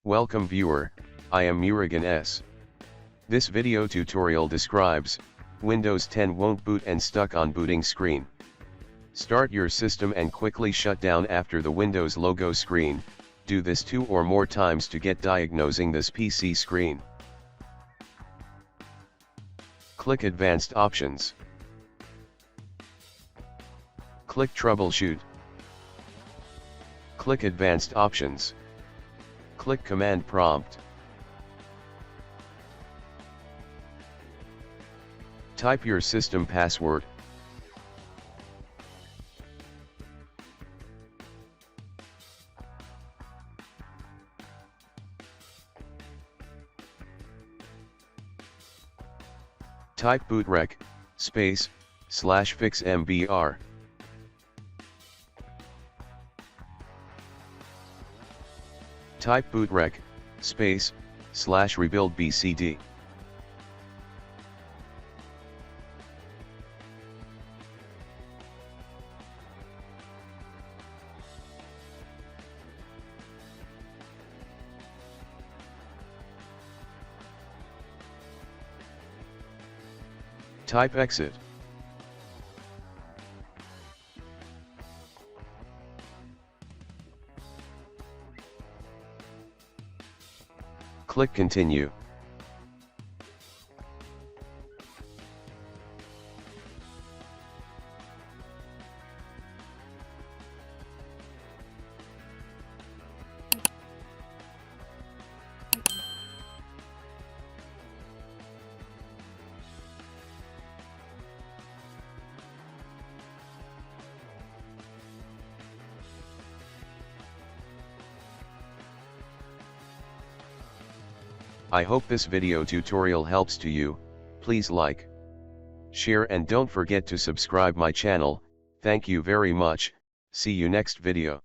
Welcome viewer, I am Murugan S. This video tutorial describes, Windows 10 won't boot and stuck on booting screen. Start your system and quickly shut down after the Windows logo screen. Do this 2 or more times to get diagnosing this PC screen. Click Advanced Options. Click Troubleshoot. Click Advanced Options. Click Command Prompt. Type your system password. Type bootrec, space, /fixmbr. Type bootrec, space, /rebuildbcd. Type exit. Click Continue. I hope this video tutorial helps to you. Please like, share and don't forget to subscribe my channel. Thank you very much. See you next video.